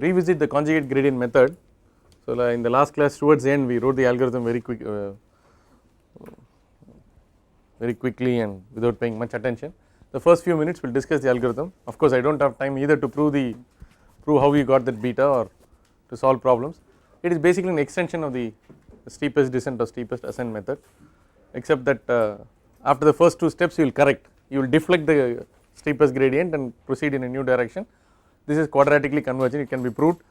revisit the conjugate gradient method. So in the last class towards the end we wrote the algorithm very quickly and without paying much attention. The first few minutes we will discuss the algorithm. Of course, I do not have time either to prove how we got that beta or to solve problems. It is basically an extension of the steepest descent or steepest ascent method, except that after the first two steps you will correct, you will deflect the steepest gradient and proceed in a new direction. This is quadratically convergent, it can be proved.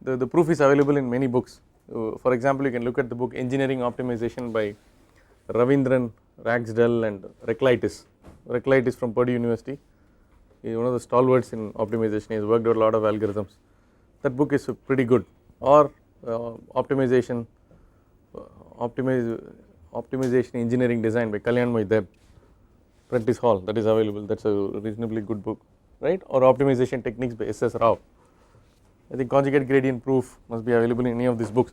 The proof is available in many books. For example, you can look at the book Engineering Optimization by Ravindran Ragsdale and Reclitis. Reclitis from Purdue University. He is one of the stalwarts in optimization. He has worked out a lot of algorithms. That book is pretty good. Or optimization engineering design by Kalyanmoy Deb, Prentice Hall, that is available. That is a reasonably good book, right? Or optimization techniques by S.S. Rao. I think conjugate gradient proof must be available in any of these books.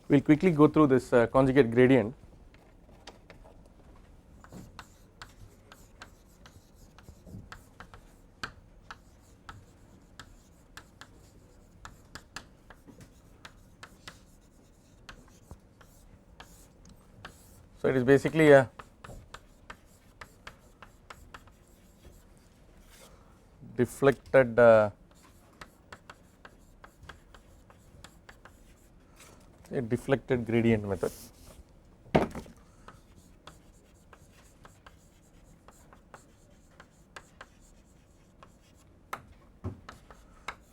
We will quickly go through this conjugate gradient. So it is basically a deflected gradient method.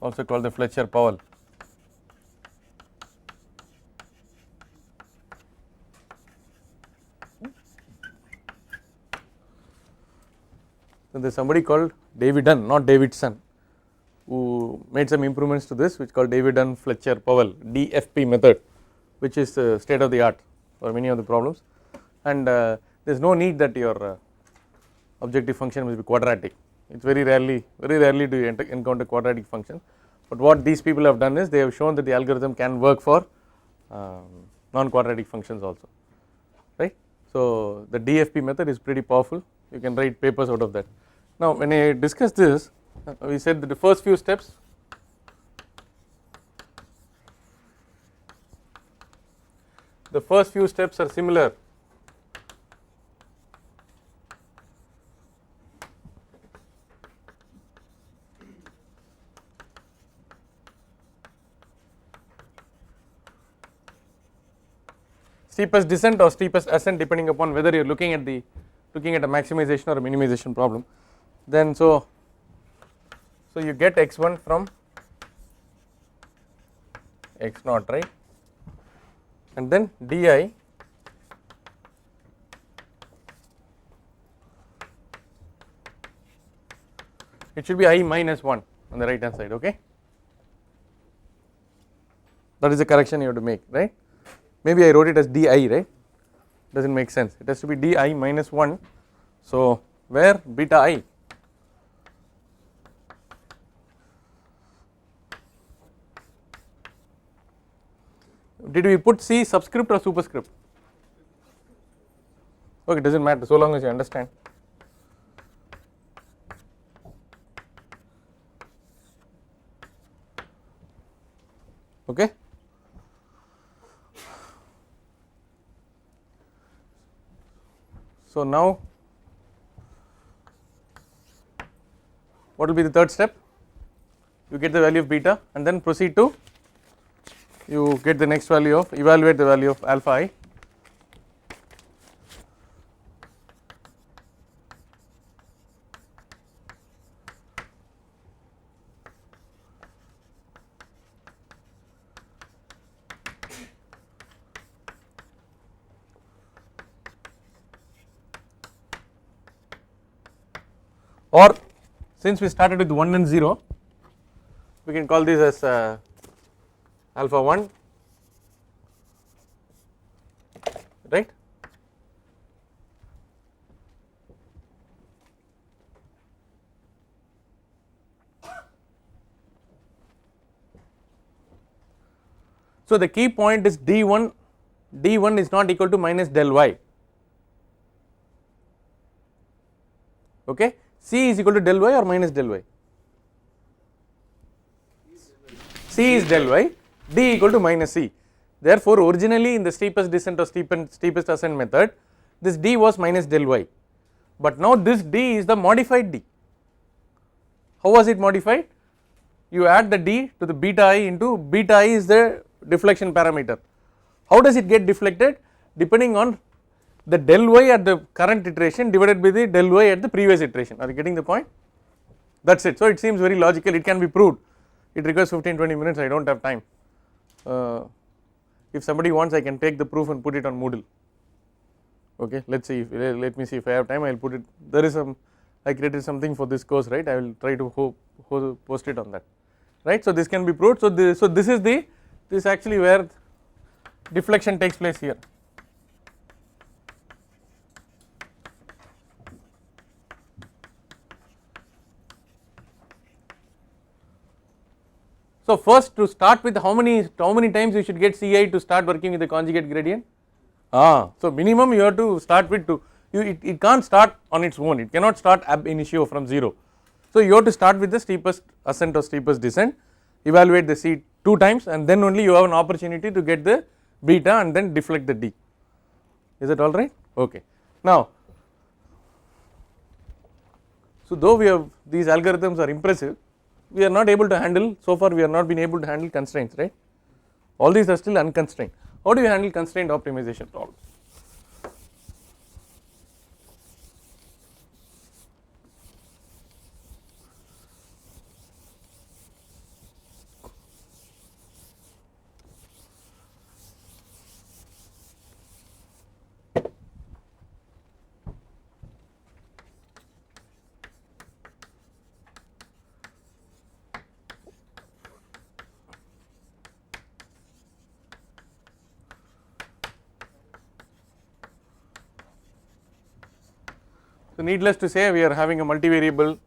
Also called the Fletcher-Powell. So there is somebody called Davidson, not Davidson, who made some improvements to this, which is called Davidson-Fletcher-Powell DFP method, which is state of the art for many of the problems, and there is no need that your objective function must be quadratic. It is very rarely do you encounter quadratic function, but what these people have done is they have shown that the algorithm can work for non-quadratic functions also, right. So the DFP method is pretty powerful, you can write papers out of that. Now when I discuss this, we said that the first few steps are similar steepest descent or steepest ascent depending upon whether you are looking at a maximization or a minimization problem. Then so you get x1 from x0, right, and then di it should be I minus 1 on the right hand side, okay. That is the correction you have to make, right. Maybe I wrote it as di, right, does not make sense, it has to be di minus 1. So where beta I did we put C subscript or superscript? Okay, it does not matter so long as you understand. Okay. So now what will be the third step? You get the value of beta and then proceed to you get the next value of evaluate the value of alpha I. Or since we started with 1 and 0, we can call this as alpha 1, right. So the key point is d1 is not equal to minus del y, okay. C is equal to del y or minus del y? C is del y, D equal to minus C. Therefore, originally in the steepest descent or steepest ascent method, this D was minus del y, but now this D is the modified D. How was it modified? You add the D to the beta I into beta I is the deflection parameter. How does it get deflected? Depending on the del y at the current iteration divided by the del y at the previous iteration. Are you getting the point? That is it. So, it seems very logical, it can be proved. It requires 15-20 minutes, I do not have time. If somebody wants, I can take the proof and put it on Moodle. Okay, let me see if I have time, I will put it. There is some, I created something for this course, right? I will try to post it on that, right? So, this can be proved. So, this is actually where deflection takes place here. So, first to start with, how many times you should get Ci to start working with the conjugate gradient? So minimum you have to start with 2. It can't start on its own, it cannot start ab initio from 0. So you have to start with the steepest ascent or steepest descent, evaluate the C 2 times, and then only you have an opportunity to get the beta and then deflect the D. Is it all right? Okay. Now, so though we have these algorithms are impressive, we are not able to handle, so far we have not been able to handle constraints, right? All these are still unconstrained. How do you handle constraint optimization problems? So needless to say, we are having a multivariable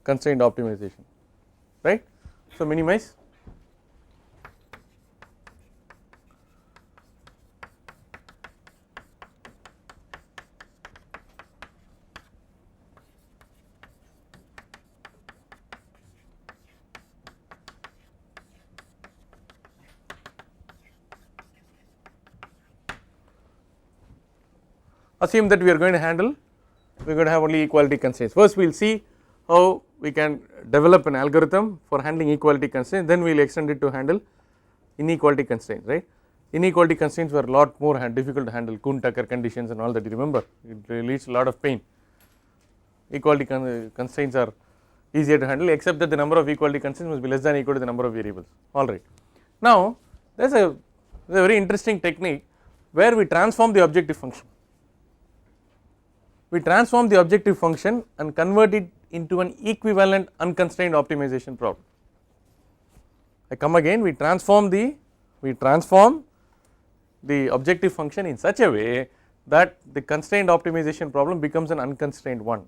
constraint optimization, right? So minimize, assume that we are going to handle, we are going to have only equality constraints. First we will see how we can develop an algorithm for handling equality constraints, then we will extend it to handle inequality constraints, right. Inequality constraints were a lot more difficult to handle, Kuhn-Tucker conditions and all that, you remember, it leads to a lot of pain. Equality constraints are easier to handle, except that the number of equality constraints must be less than or equal to the number of variables, alright. Now there is a very interesting technique where we transform the objective function. We transform the objective function and convert it into an equivalent unconstrained optimization problem. I come again, we transform the objective function in such a way that the constrained optimization problem becomes an unconstrained one,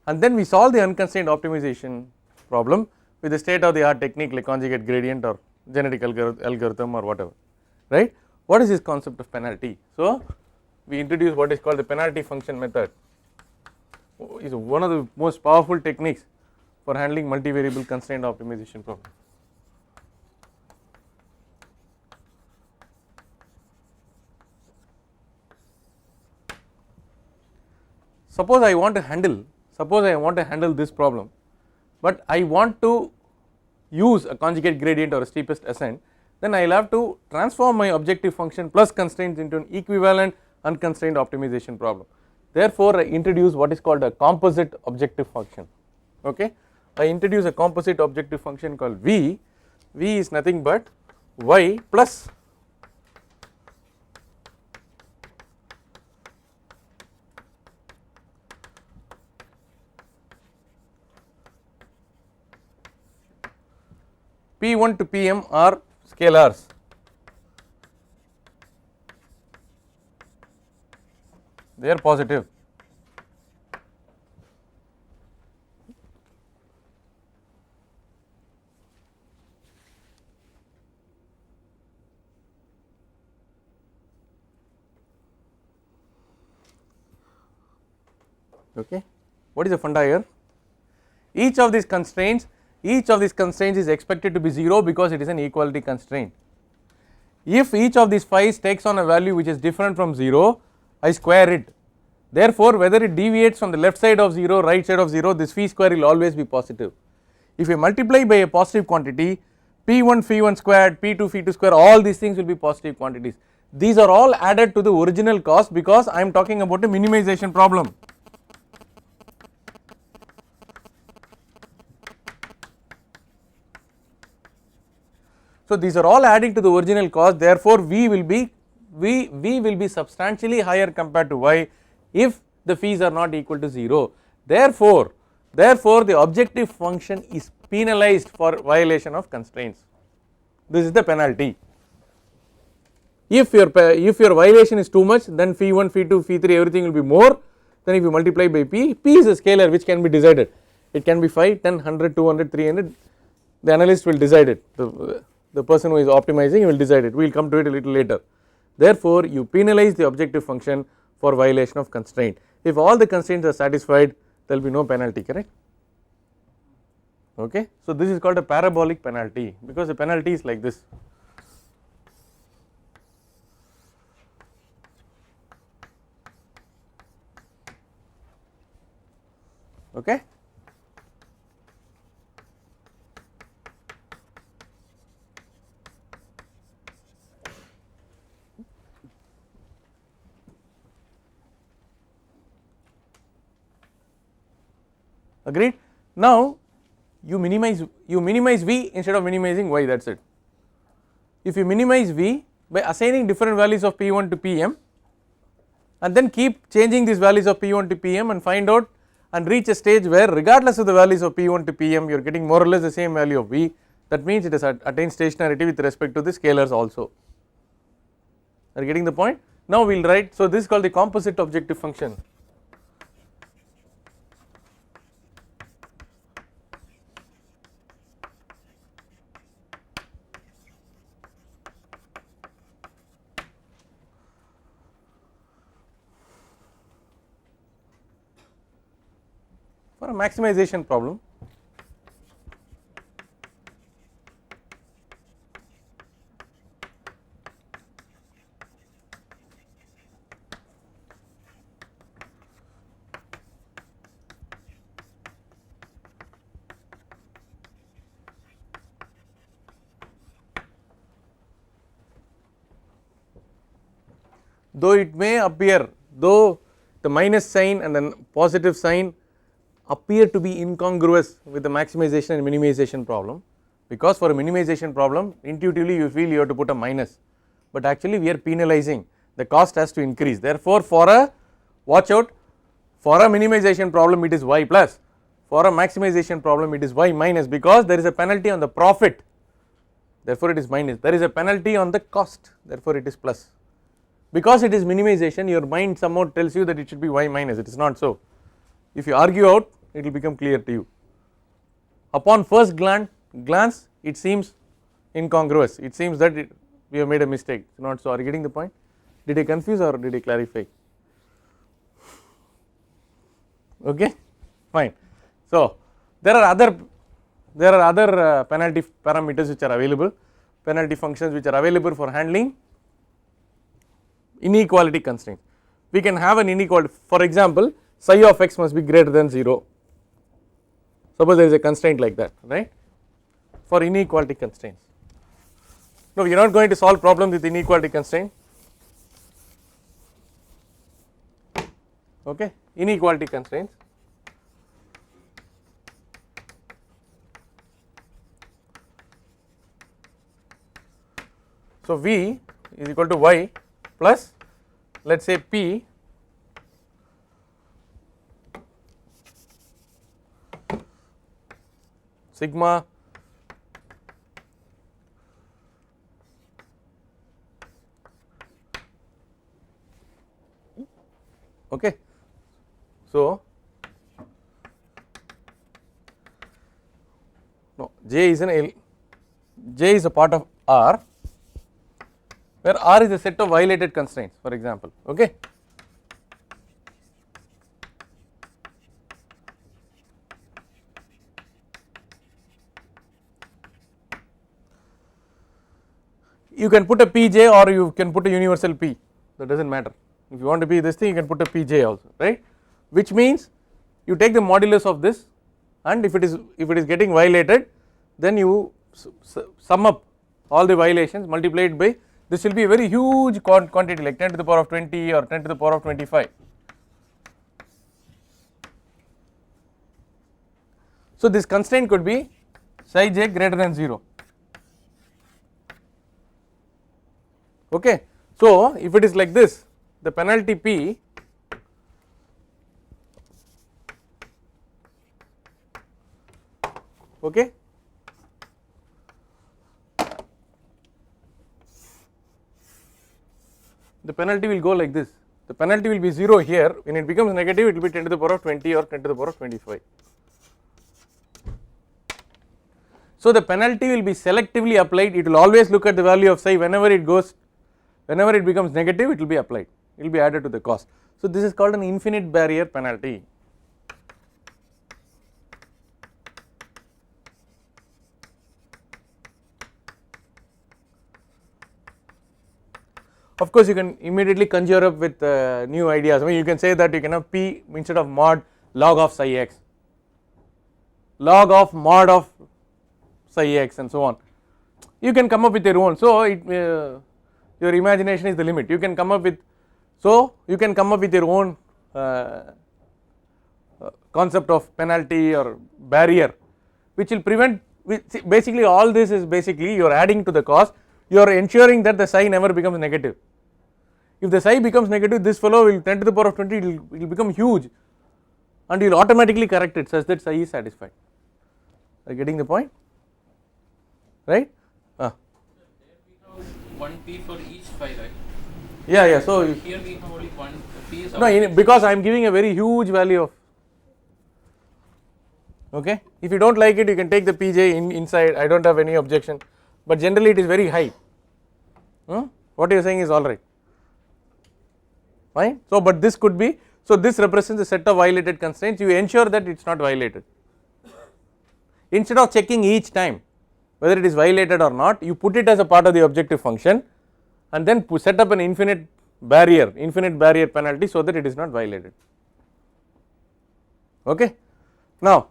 and then we solve the unconstrained optimization problem with the state of the art technique like conjugate gradient or genetic algorithm or whatever, right. What is this concept of penalty? So we introduce what is called the penalty function method. Is one of the most powerful techniques for handling multivariable constraint optimization problem. Suppose I want to handle this problem, but I want to use a conjugate gradient or a steepest ascent, then I will have to transform my objective function plus constraints into an equivalent unconstrained optimization problem. Therefore, I introduce what is called a composite objective function. Okay, I introduce a composite objective function called V. V is nothing but y plus P1 to Pm are scalars. They are positive. Okay. What is the funda here? Each of these constraints is expected to be 0 because it is an equality constraint. If each of these phi's takes on a value which is different from 0, I square it. Therefore, whether it deviates from the left side of 0, right side of 0, this phi square will always be positive. If you multiply by a positive quantity, p1 phi1 squared, p2 phi2 square, all these things will be positive quantities. These are all added to the original cost because I am talking about a minimization problem. So these are all adding to the original cost, therefore v will be substantially higher compared to y if the fees are not equal to 0. Therefore the objective function is penalized for violation of constraints. This is the penalty. If your violation is too much, then phi 1, phi 2, phi 3 everything will be more. Then if you multiply by p is a scalar which can be decided. It can be 5, 10, 100, 200, 300. The analyst will decide it. The person who is optimizing will decide it. We will come to it a little later. Therefore, you penalize the objective function for violation of constraint. If all the constraints are satisfied, there will be no penalty, correct? Okay. So this is called a parabolic penalty because the penalty is like this. Okay. Agreed. Now you minimize v instead of minimizing y, that is it. If you minimize v by assigning different values of p1 to pm and then keep changing these values of p1 to pm and find out and reach a stage where regardless of the values of p1 to pm you are getting more or less the same value of v, that means it has attained stationarity with respect to the scalars also. Are you getting the point? Now we will write, so this is called the composite objective function. For a maximization problem, though it may appear, though the minus sign and the positive sign appear to be incongruous with the maximization and minimization problem, because for a minimization problem intuitively you feel you have to put a minus, but actually we are penalizing, the cost has to increase. Therefore, for a, watch out, for a minimization problem it is y plus, for a maximization problem it is y minus, because there is a penalty on the profit, therefore it is minus, there is a penalty on the cost, therefore it is plus. Because it is minimization, your mind somehow tells you that it should be y minus, it is not so. If you argue out, it will become clear to you. Upon first glance it seems incongruous, it seems that we have made a mistake, it is not so. Are you getting the point? Did I confuse or did I clarify? Okay, fine. So there are other penalty parameters which are available, penalty functions which are available for handling inequality constraints. We can have an inequality, for example psi of x must be greater than 0, suppose there is a constraint like that, right, for inequality constraints. No, we are not going to solve problems with inequality constraint, okay, inequality constraints. So v is equal to y plus, let us say p sigma okay. So no, J is a part of R, where R is a set of violated constraints, for example, okay. you can put a pj or you can put a universal p, that does not matter. If you want to be this thing you can put a pj also, right, which means you take the modulus of this, and if it is getting violated, then you sum up all the violations, multiply it by, this will be a very huge quantity like 10 to the power of 20 or 10 to the power of 25. So this constraint could be psi j greater than 0. Okay. So if it is like this, the penalty p okay, the penalty will go like this, the penalty will be 0 here, when it becomes negative it will be 10 to the power of 20 or 10 to the power of 25. So the penalty will be selectively applied, it will always look at the value of psi, whenever it becomes negative it will be applied, it will be added to the cost. So this is called an infinite barrier penalty. Of course you can immediately conjure up with new ideas. I mean you can say that you can have p instead of mod log of psi x, log of mod of psi x and so on. You can come up with your own, so your imagination is the limit, you can come up with, so you can come up with your own concept of penalty or barrier which will prevent, basically all this is basically you are adding to the cost, you are ensuring that the psi never becomes negative. If the psi becomes negative, this fellow will 10 to the power of 20, it will become huge and you will automatically correct it such that psi is satisfied. Are you getting the point, right? There we have 1 p for each phi, right? Yeah, so here we have only 1 p is no, because I am giving a very huge value of, okay, if you do not like it you can take the pj inside, I do not have any objection, but generally it is very high. What you are saying is alright, fine. So but this could be, so this represents a set of violated constraints, you ensure that it is not violated. Instead of checking each time whether it is violated or not, you put it as a part of the objective function and then set up an infinite barrier penalty so that it is not violated. Okay. Now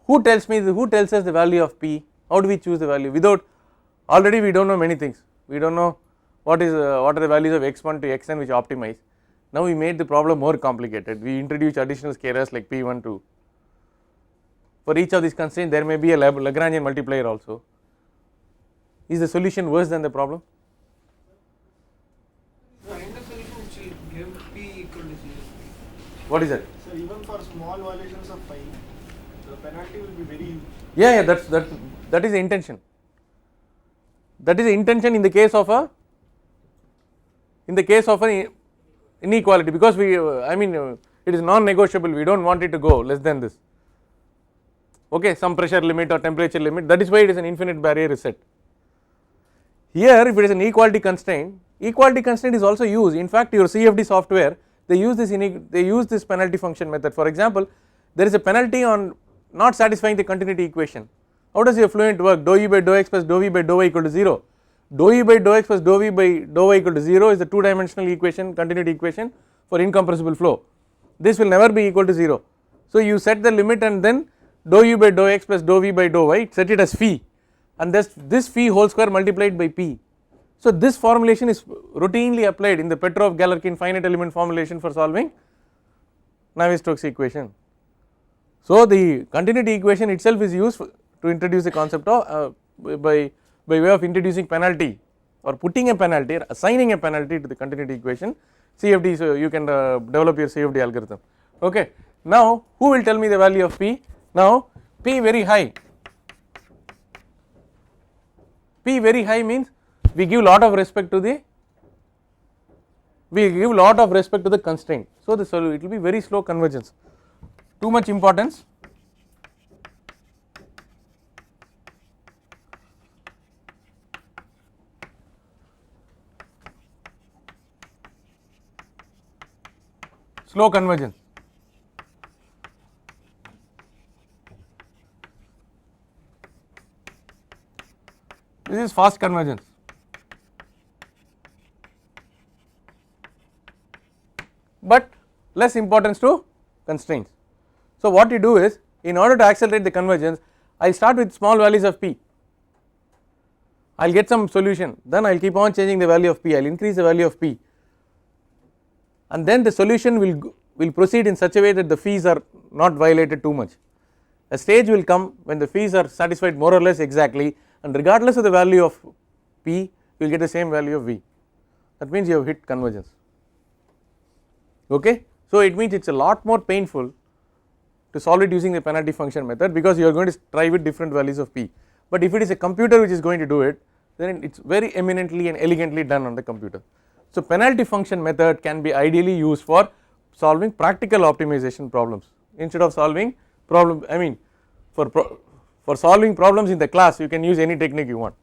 who tells us the value of p, how do we choose the value, without, already we do not know many things, we do not know what are the values of x1 to xn which optimize. Now we made the problem more complicated, we introduced additional scalars like p1 2, for each of these constraints there may be a Lagrangian multiplier also. Is the solution worse than the problem? Find a solution which will give p equal to 0. What is that? So even for small violations of phi, the penalty will be very huge. Yeah, that is the intention. That is the intention in the case of an inequality, because we it is non-negotiable, we do not want it to go less than this. Okay, some pressure limit or temperature limit, that is why it is an infinite barrier is set. Here if it is an equality constraint is also used, in fact your CFD software they use this penalty function method. For example, there is a penalty on not satisfying the continuity equation. How does your fluent work? Dou e by dou x plus dou v by dou y equal to 0. Dou e by dou x plus dou v by dou y equal to 0 is the 2-dimensional equation, continuity equation for incompressible flow. This will never be equal to 0. So you set the limit and then dou u by dou x plus dou v by dou y, set it as phi, and this phi whole square multiplied by p. So this formulation is routinely applied in the Petrov-Galerkin finite element formulation for solving Navier-Stokes equation. So the continuity equation itself is used to introduce the concept of by way of introducing penalty or putting a penalty or assigning a penalty to the continuity equation. CFD, so you can develop your CFD algorithm. Okay. Now who will tell me the value of p? Now p very high means we give lot of respect to the constraint. So it will be very slow convergence, too much importance. Slow convergence. This is fast convergence. less importance to constraints. So what you do is, in order to accelerate the convergence, I will start with small values of p, I will get some solution, then I will keep on changing the value of p, I will increase the value of p, and then the solution will proceed in such a way that the phi's are not violated too much. A stage will come when the phi's are satisfied more or less exactly, and regardless of the value of p, you will get the same value of v. That means you have hit convergence. Okay, so it means it is a lot more painful to solve it using the penalty function method, because you are going to try with different values of p. But if it is a computer which is going to do it, then it is very eminently and elegantly done on the computer. So penalty function method can be ideally used for solving practical optimization problems instead of solving problem, I mean for solving problems in the class you can use any technique you want,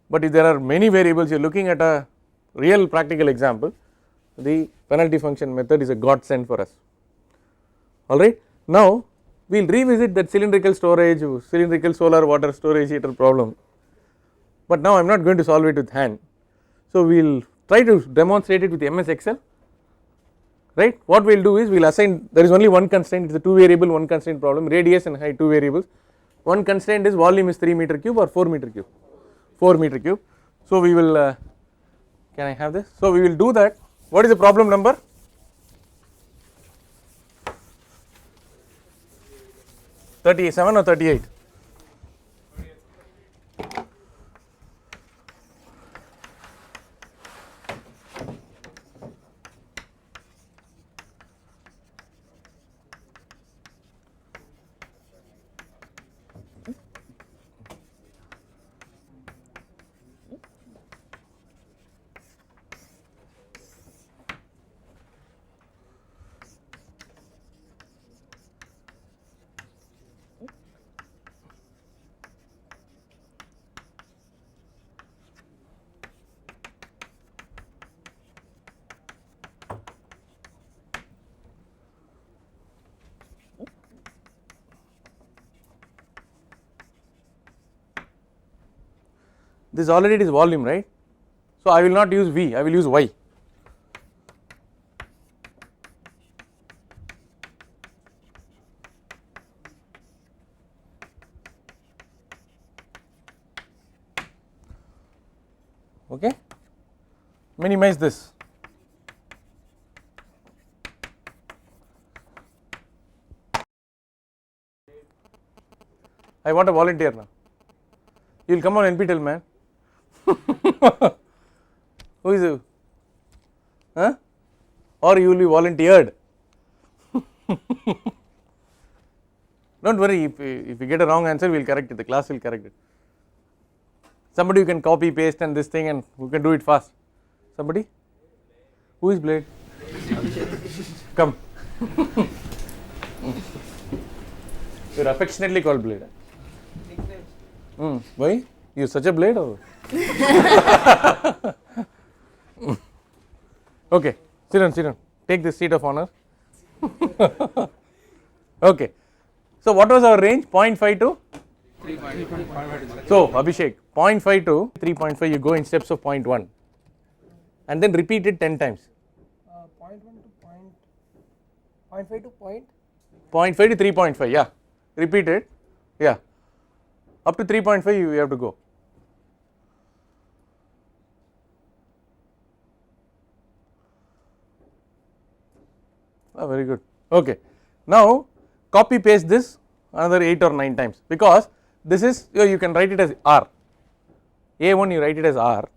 but if there are many variables, you are looking at a real practical example, the penalty function method is a godsend for us. Alright, now we will revisit that cylindrical storage, cylindrical solar water storage heater problem, but now I am not going to solve it with hand. So we will try to demonstrate it with MSexcel, right. What we will do is we will assign, there is only one constraint, it is a 2 variable 1 constraint problem, radius and height 2 variables, one constraint is volume is 3 meter cube or 4 meter cube, 4 meter cube. So we will, can I have this? So we will do that. What is the problem number? $37 or $38? This already it is volume, right. So I will not use V, I will use Y. Okay, minimize this. I want a volunteer now. You will come on NPTEL, man. Who is you? Huh? Or you will be volunteered. Don't worry, if you get a wrong answer, we will correct it, the class will correct it. Somebody who can copy paste and this thing and who can do it fast. Somebody? Who is Blade? Come. You are affectionately called Blade. Why? You are such a blade or? Okay, sit down, take the seat of honor. Okay, so what was our range? 0.5 to? 3.5. So Abhishek, 0.5 to 3.5, you go in steps of 0.1 and then repeat it 10 times. 0.1 to 0.5 to 0.5 to 3.5, yeah, repeat it, yeah, up to 3.5 you have to go. Very good. Okay, now copy paste this another 8 or 9 times, because this is, you can write it as R, A1 you write it as R.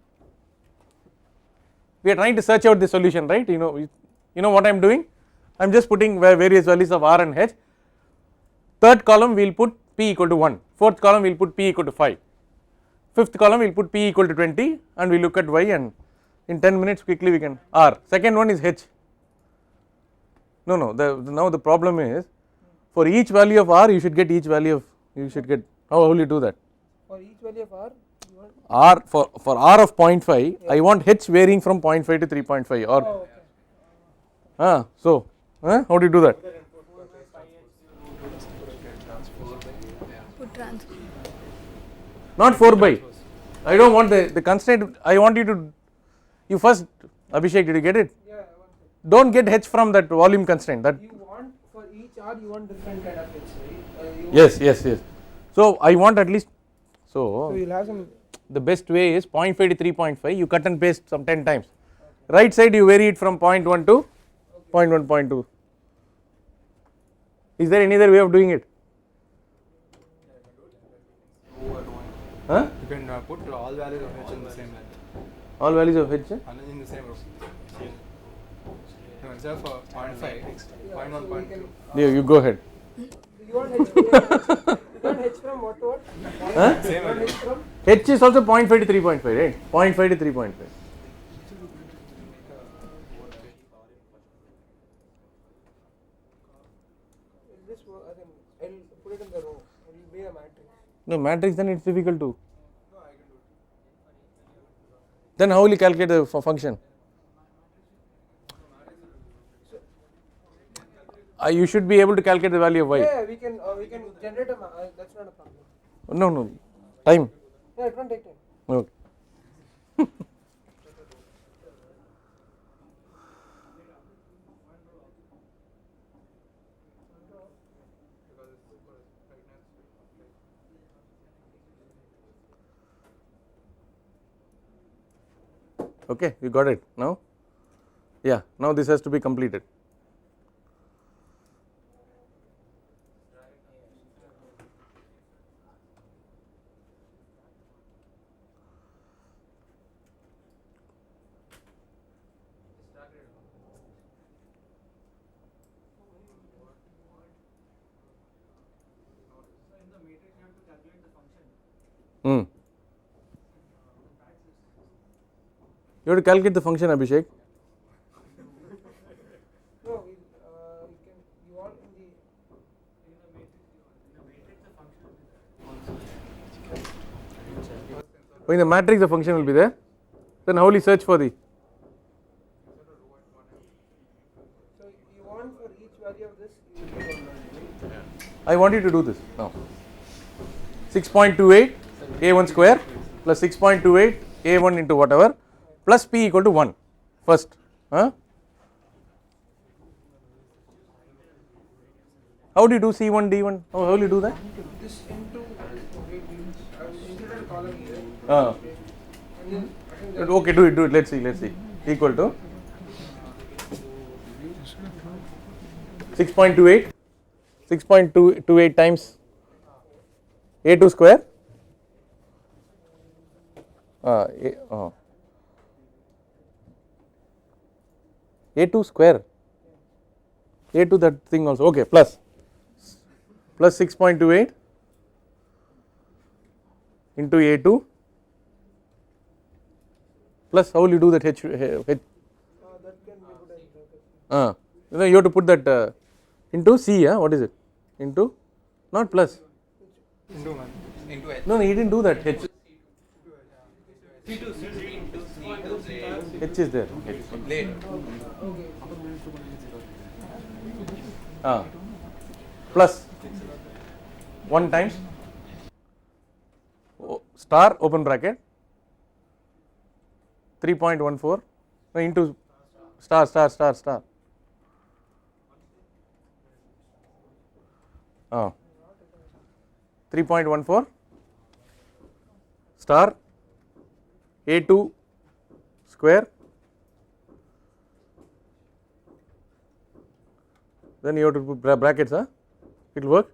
We are trying to search out the solution, right. You know what I am doing, I am just putting various values of R and H. Third column we will put P equal to 1, fourth column we will put P equal to 5, fifth column we will put P equal to 20, and we look at Y, and in 10 minutes quickly we can R. Second one is H. No, now the problem is, for each value of R you should get each value of, how will you do that? For each value of R, R for R of 0.5, yeah. I want H varying from 0.5 to 3.5 or, okay. So, how do you do that? Put transpose. Not 4 by, I do not want the constraint, I want you to, you first, Abhishek, did you get it? yeah, don't get h from that volume constraint that. You want for each r you want different kind of h, right? Yes. So I want at least, So you'll have some. the best way is 0.5 to 3.5, you cut and paste some 10 times. Right side you vary it from 0.1 to 0.1, 0.2. Is there any other way of doing it? Huh? You can put all values of h in the same line. All values of h? In the same row. No, instead of 0.5, 0.1, 0.2. Yeah, you go ahead. You want h, you want h from what to what? Huh? Same You want value. h from? H is also 0.5 to 3.5, right? 0.5 to 3.5. This I think I'll put it in the row. It will be a matrix. No, matrix then it's difficult to. Then how will you calculate the function? You should be able to calculate the value of y. Yeah, we can generate a. That's not a problem. No. Time. Yeah, it won't take time. Okay. Okay, you got it now? Yeah, now this has to be completed. Hmm. You have to calculate the function, Abhishek. No, you want in In the matrix the function will be there. Then how will you search for the? So you want for each value of this, you take one value, right? I want you to do this now. 6.28 a1 square plus 6.28 a1 into whatever plus p equal to 1 first. Huh? How do you do C1 D1? How will you do that? This into included column here. And then I think Okay, do it. Let's see. Equal to 6.28 times a2 square. A2 square. A2 that thing also. Okay, plus 6.28 into A2 plus how will you do that H? that can be put as bracket. You have to put that into C. What is it? Into not plus. Into one. Into h. No, he didn't do that. H. C2 into C H is there. Late. Plus 1 times star open bracket 3.14 into star 3.14 star A2 square, then you have to put brackets, it will work,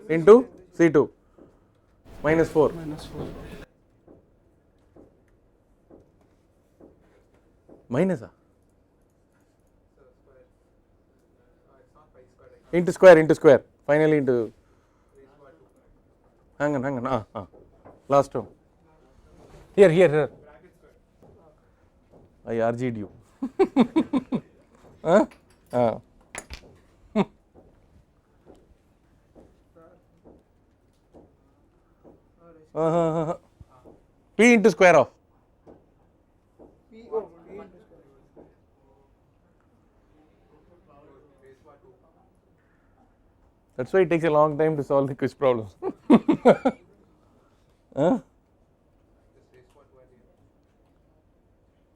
into C2 minus 4. Minus into square finally into hang on last term here I RG'd you. P into square of P into square. that's why it takes a long time to solve the quiz problems.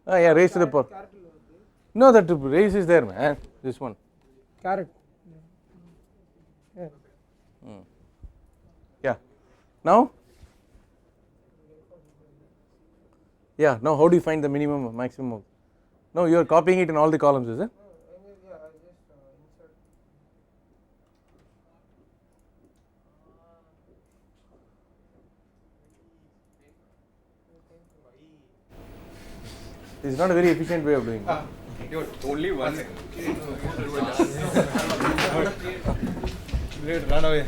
Yeah, raised to the power. Capital No, that race is there, man. This one. Carrot. Yeah. Yeah. Now? Yeah, now how do you find the minimum or maximum? No, you are copying it in all the columns, is it? Yeah, I just insert. This is not a very efficient way of doing it. Dude, only 1 second. Dude, run away.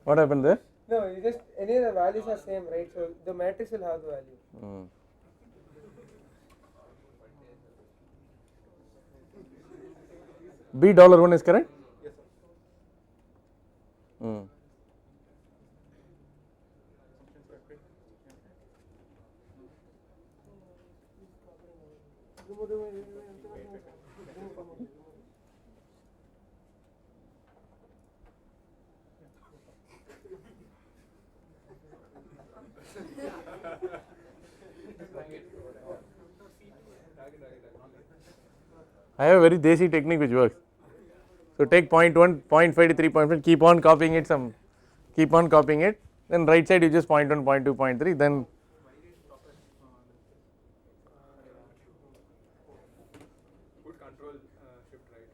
What happened there? No, you just any of the values are same, right? So the matrix will have the value. B$1 is correct? Yes, sir. I have a very desi technique which works. So take 0.1, 0.5 to 3.5, keep on copying it, then right side you just 0.1, 0.2, 0.3, then Put control shift right.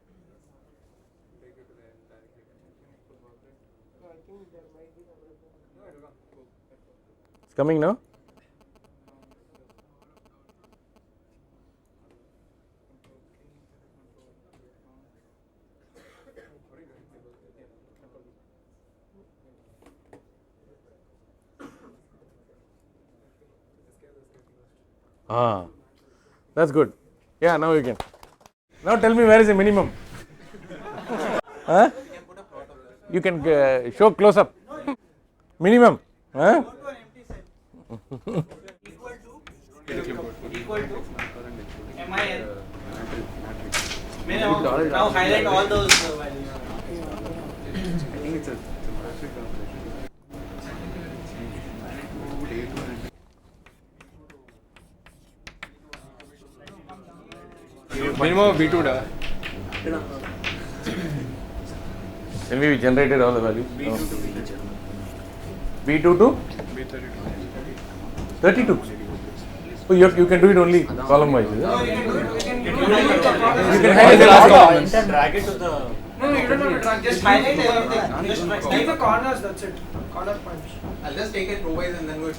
Take it to the end directly. No, I think there might be some reason. No, it will come. Cool. it's coming now. Ah, that's good. Yeah, now you can. Now tell me where is the minimum? Huh? You can show close up. Minimum. Huh? Equal to MIN. Now highlight all those values. I think it's a matrix operation. Minimum B2 da. Then we generated all the values. B2 to B32. 32. So you can do it only column wise. Is it? No, you can do it. You can highlight the last column. Drag it to the. No, you don't have to drag. Just highlight everything. Just take the corners. That's it. Corner points. I'll just take it row wise and then go.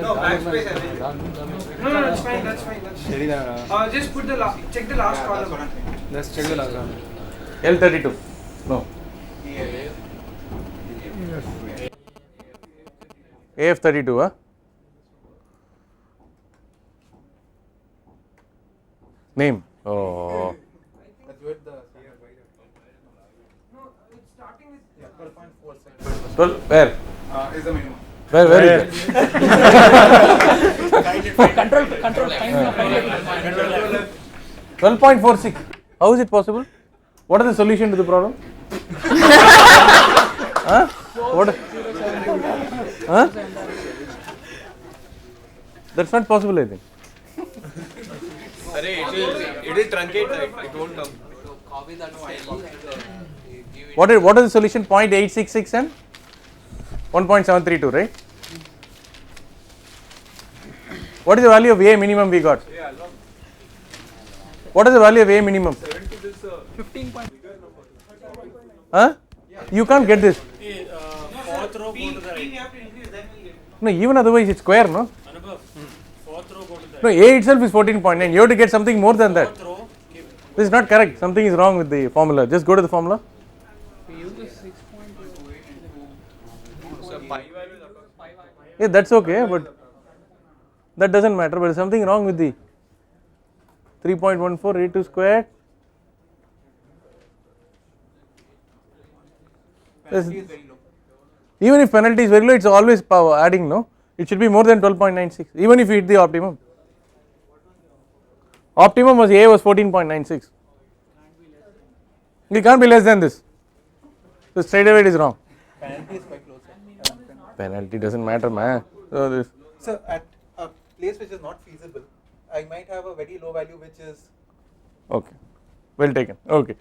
No, backspace everything. No, that's fine. That's fine. Just put the check the last column. Let's check the last one. L32. No. AF32, huh? Name. Oh. That's with the No, it's starting with 12.46. 12. Where? Is the minimum. Where is it? Control. 12.46. How is it possible? What is the solution to the problem? Huh? What? Huh? That's not possible, I think. It is truncate, right? It won't come. Copy that file. What is the solution? 0.866 and 1.732, right? What is the value of A minimum we got? What is the value of A minimum? 15 point. Huh? You can't get this. Fourth row, go to the right. We have to increase, then we'll get. No, even otherwise it's square, no? Anubhav, fourth row, go to the No, right. A itself is 14.9. You have to get something more than that. Fourth row, keep. This is not correct. Something is wrong with the formula. Just go to the formula. We use the 6.2. So pi value is Yeah, that's okay, but that doesn't matter. But there's something wrong with the. 3.14 a2 squared. Penalty is very low. Even if penalty is very low, it's always power adding, no? It should be more than 12.96, even if you hit the optimum. Optimum was A was 14.96. It can't be less than this. So straight away it is wrong. Penalty is quite close. Penalty doesn't matter, man. So this. So at a place which is not feasible, I might have a very low value which is. Okay, well taken. Okay.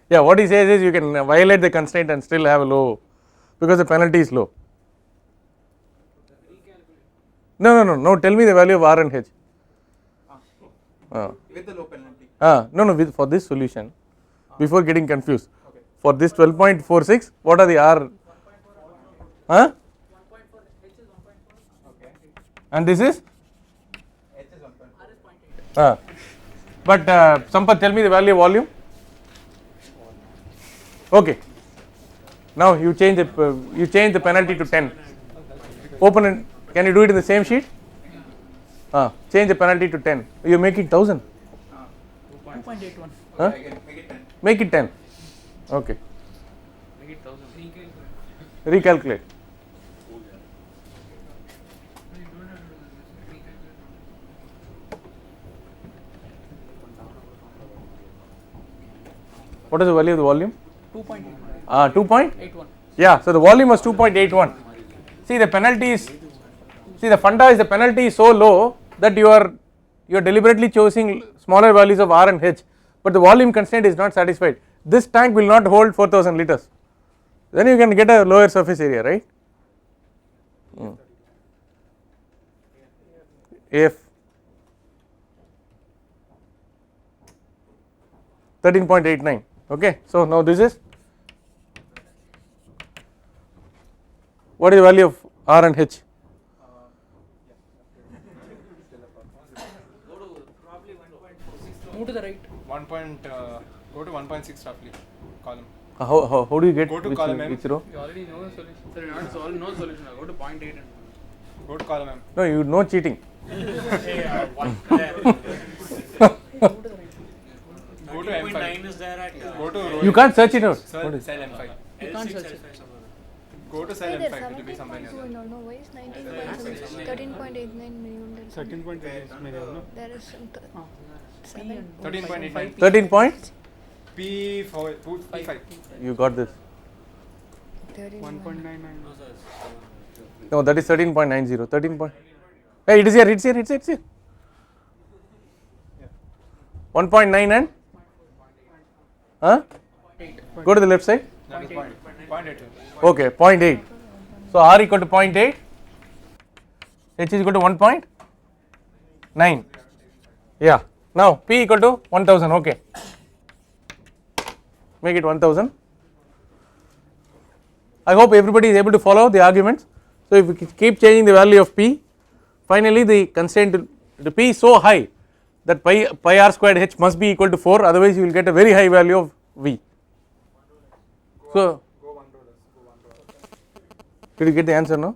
Yeah, what he says is you can violate the constraint and still have a low, because the penalty is low. No. Tell me the value of R and H. With the low penalty. No. For this solution, before getting confused, okay. For this 12.46, what are the R? Huh? 1.4, H is 1.4. Okay. And this is? H is 1.4. R is 0.8. But Sampath, tell me the value of volume. Okay. Now you change the penalty to 10. Open it. Can you do it in the same sheet? Change the penalty to 10. You are making 1000. 2.81. Huh? I can make it 10. Make it 10. Okay. Make it 1000. Recalculate. What is the value of the volume? 2.81. 2.81. Yeah, so the volume was 2.81. See, the penalty is, the funda is the penalty is so low that you are deliberately choosing smaller values of R and H, but the volume constraint is not satisfied. This tank will not hold 4000 liters. Then you can get a lower surface area, right? AF 13.89. Okay, so now this is, what is the value of R and H? Move to the right. Go to 1.6 roughly column. How do you get Go to which, column M. which row? You already know the solution. Sorry, not solve, no solution. Go to 0.8 and Go to column M. No, you know cheating. Go to M5. Is there at Go to row You can't search it out. cell M5. you can't search it. Go to cell Hey, there's M5. It will be somewhere near 17.2 there. and no, why is 13.89 million? 13.8 There is some 7. 13.89. 13 point? P4, P5. You got this. 1.99. No, that is 13.90. 13 point. Hey, it is here. It's here. 1.9 and? Huh? Go to the left side. That is 0.8. Okay, 0.8. So R equal to 0.8. H is equal to 1.9. Yeah. Now P equal to 1000. Okay. Make it 1000. I hope everybody is able to follow the arguments. So if we keep changing the value of P, finally the constraint to P is so high that pi R squared H must be equal to 4, otherwise you will get a very high value of V. So did you get the answer now?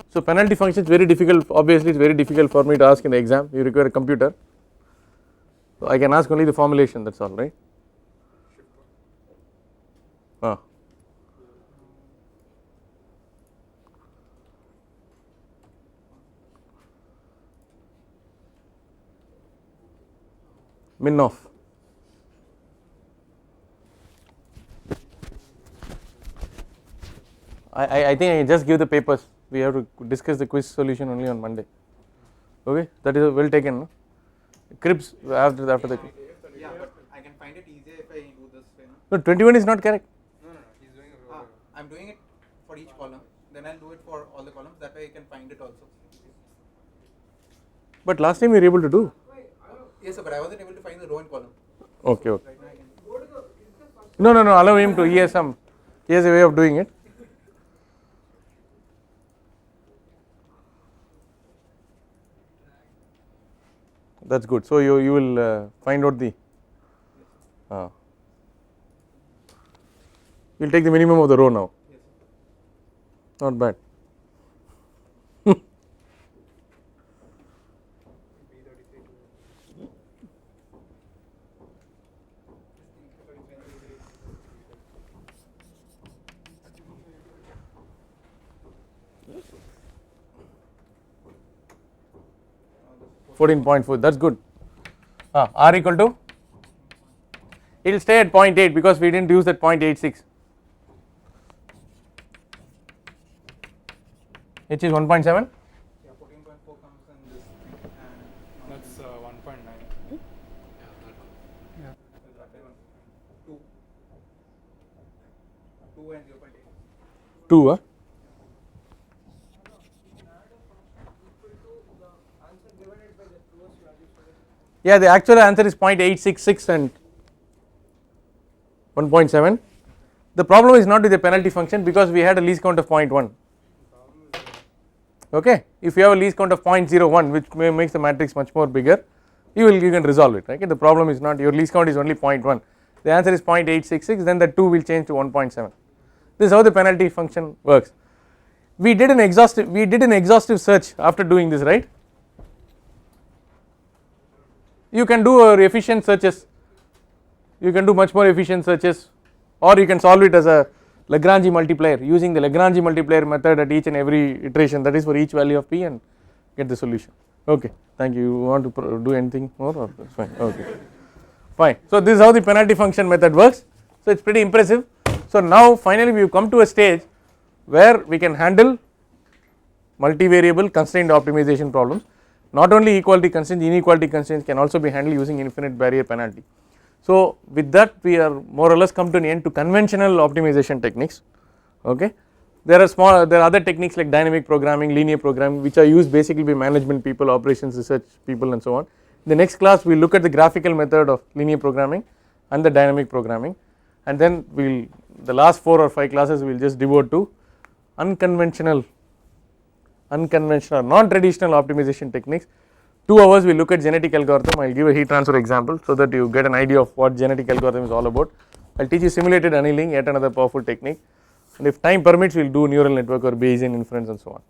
So penalty function is very difficult, obviously it is very difficult for me to ask in the exam, you require a computer. So I can ask only the formulation, that is all, right. Min off. I think I just give the papers. We have to discuss the quiz solution only on Monday. Okay, that is well taken. No? Cribs after the. Yeah, but I can find it easier if I do this way. No, 21 is not correct. No. He's doing a row. I'm doing it for each column. Then I'll do it for all the columns. That way I can find it also. But last time you were able to do. Yes, sir, but I wasn't able to find the row and column. Okay. Right now I can. No. Allow him to. He has a way of doing it. That's good. So you will find out the. You will take the minimum of the row now. Not bad. 14.4, that is good. R equal to, it will stay at 0.8 because we did not use that 0.86. H is 1.7. Yeah, 14.4 comes in this thing, and That's 1.9. yeah, 2 and 0.8. 2, huh? Yeah, the actual answer is 0.866 and 1.7. The problem is not with the penalty function because we had a least count of 0.1. Okay, if you have a least count of 0.01, which makes the matrix much more bigger, you can resolve it. Right? The problem is not your least count is only 0.1. The answer is 0.866. Then the 2 will change to 1.7. This is how the penalty function works. We did an exhaustive search after doing this, right? You can do efficient searches, you can do much more efficient searches, or you can solve it as a Lagrange multiplier using the Lagrange multiplier method at each and every iteration, that is for each value of p, and get the solution. Okay, thank you. You want to do anything more or that's fine? Okay, fine. So this is how the penalty function method works. So it is pretty impressive. So now finally we have come to a stage where we can handle multivariable constraint optimization problems. Not only equality constraints, inequality constraints can also be handled using infinite barrier penalty. So with that we are more or less come to an end to conventional optimization techniques. Okay, there are other techniques like dynamic programming, linear programming, which are used basically by management people, operations research people, and so on. In the next class we will look at the graphical method of linear programming and the dynamic programming, and then the last 4 or 5 classes we will just devote to unconventional non-traditional optimization techniques. 2 hours we will look at genetic algorithm. I will give a heat transfer example so that you get an idea of what genetic algorithm is all about. I will teach you simulated annealing, yet another powerful technique, and if time permits we will do neural network or Bayesian inference and so on.